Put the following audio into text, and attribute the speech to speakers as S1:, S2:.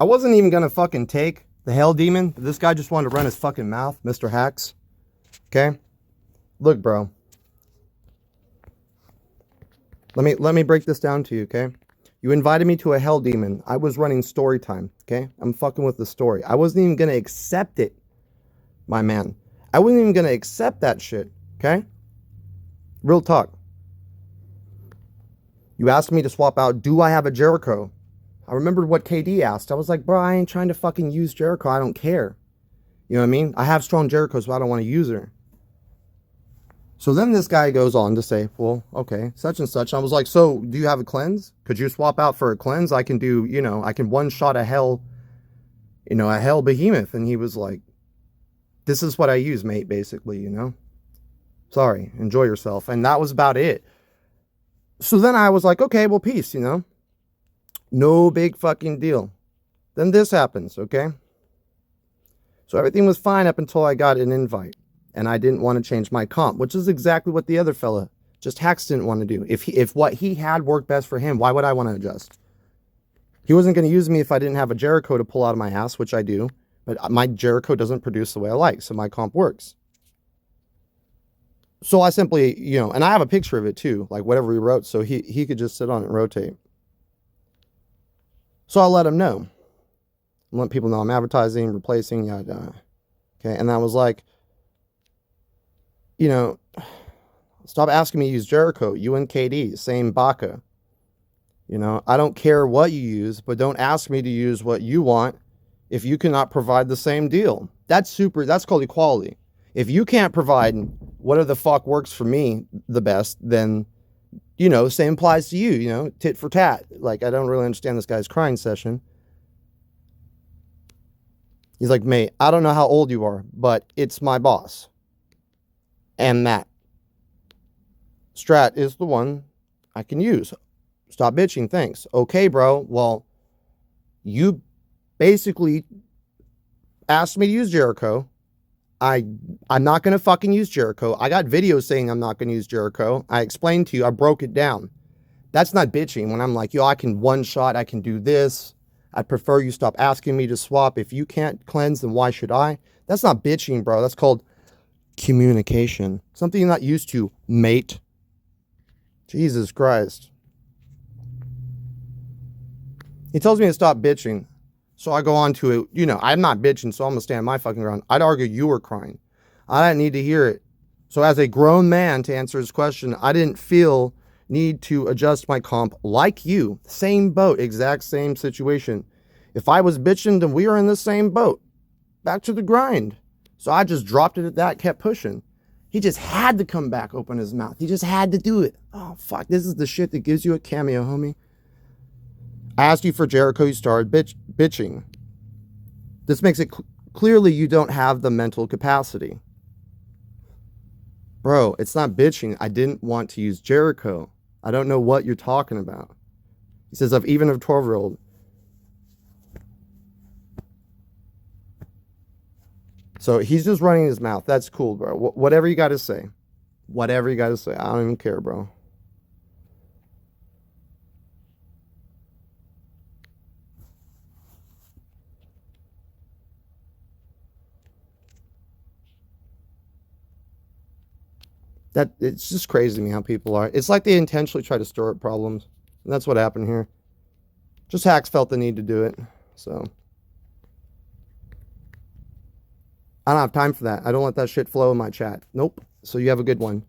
S1: I wasn't even gonna fucking take the hell demon. This guy just wanted to run his fucking mouth, Mr. Hacks. Okay? Look, bro. Let me break this down to you, okay? You invited me to a hell demon. I was running story time, okay? I'm fucking with the story. I wasn't even gonna accept it, my man. I wasn't even gonna accept that shit, okay? Real talk. You asked me to swap out, do I have a Jericho? I remembered what KD asked. I was like, bro, I ain't trying to fucking use Jericho. I don't care. You know what I mean? I have strong Jericho, so I don't want to use her. So then this guy goes on to say, well, okay, such and such. I was like, so do you have a cleanse? Could you swap out for a cleanse? I can do, you know, I can one shot a hell, you know, a hell behemoth. And he was like, this is what I use, mate, basically, you know? Sorry, enjoy yourself. And that was about it. So then I was like, okay, well, peace, you know? No big fucking deal. Then this happens, okay? So everything was fine up until I got an invite. And I didn't want to change my comp, which is exactly what the other fella, just Hacks, didn't want to do. If what he had worked best for him, why would I want to adjust? He wasn't going to use me if I didn't have a Jericho to pull out of my ass, which I do. But my Jericho doesn't produce the way I like, so my comp works. So I simply, you know, and I have a picture of it too, like whatever he wrote, so he could just sit on it and rotate. So I'll let him know. I'll let people know I'm advertising, replacing, yada. Okay, and I was like, you know, stop asking me to use Jericho. You and KD, same baka. You know, I don't care what you use, but don't ask me to use what you want if you cannot provide the same deal. That's called equality. If you can't provide whatever the fuck works for me the best, then, you know, same applies to you, you know, tit for tat. Like, I don't really understand this guy's crying session. He's like, mate, I don't know how old you are, but it's my boss. And that strat is the one I can use. Stop bitching, thanks. Okay, bro, well, you basically asked me to use Jericho. I'm not going to fucking use Jericho. I got videos saying I'm not going to use Jericho. I explained to you, I broke it down. That's not bitching when I'm like, yo, I can one shot, I can do this. I prefer you stop asking me to swap. If you can't cleanse, then why should I? That's not bitching, bro. That's called communication. Something you're not used to, mate. Jesus Christ. He tells me to stop bitching. So I go on to it. You know, I'm not bitching, so I'm going to stand my fucking ground. I'd argue you were crying. I didn't need to hear it. So as a grown man, to answer his question, I didn't feel need to adjust my comp like you. Same boat, exact same situation. If I was bitching, then we were in the same boat. Back to the grind. So I just dropped it at that, kept pushing. He just had to come back, open his mouth. He just had to do it. Oh, fuck. This is the shit that gives you a cameo, homie. I asked you for Jericho, you started bitching. This makes it clearly you don't have the mental capacity. Bro, it's not bitching. I didn't want to use Jericho. I don't know what you're talking about. He says, of even a 12-year-old. So he's just running his mouth. That's cool, bro. Whatever you got to say. Whatever you got to say. I don't even care, bro. That it's just crazy to me how people are. It's like they intentionally try to stir up problems. And that's what happened here. Just Hacks felt the need to do it. So I don't have time for that. I don't let that shit flow in my chat. Nope. So you have a good one.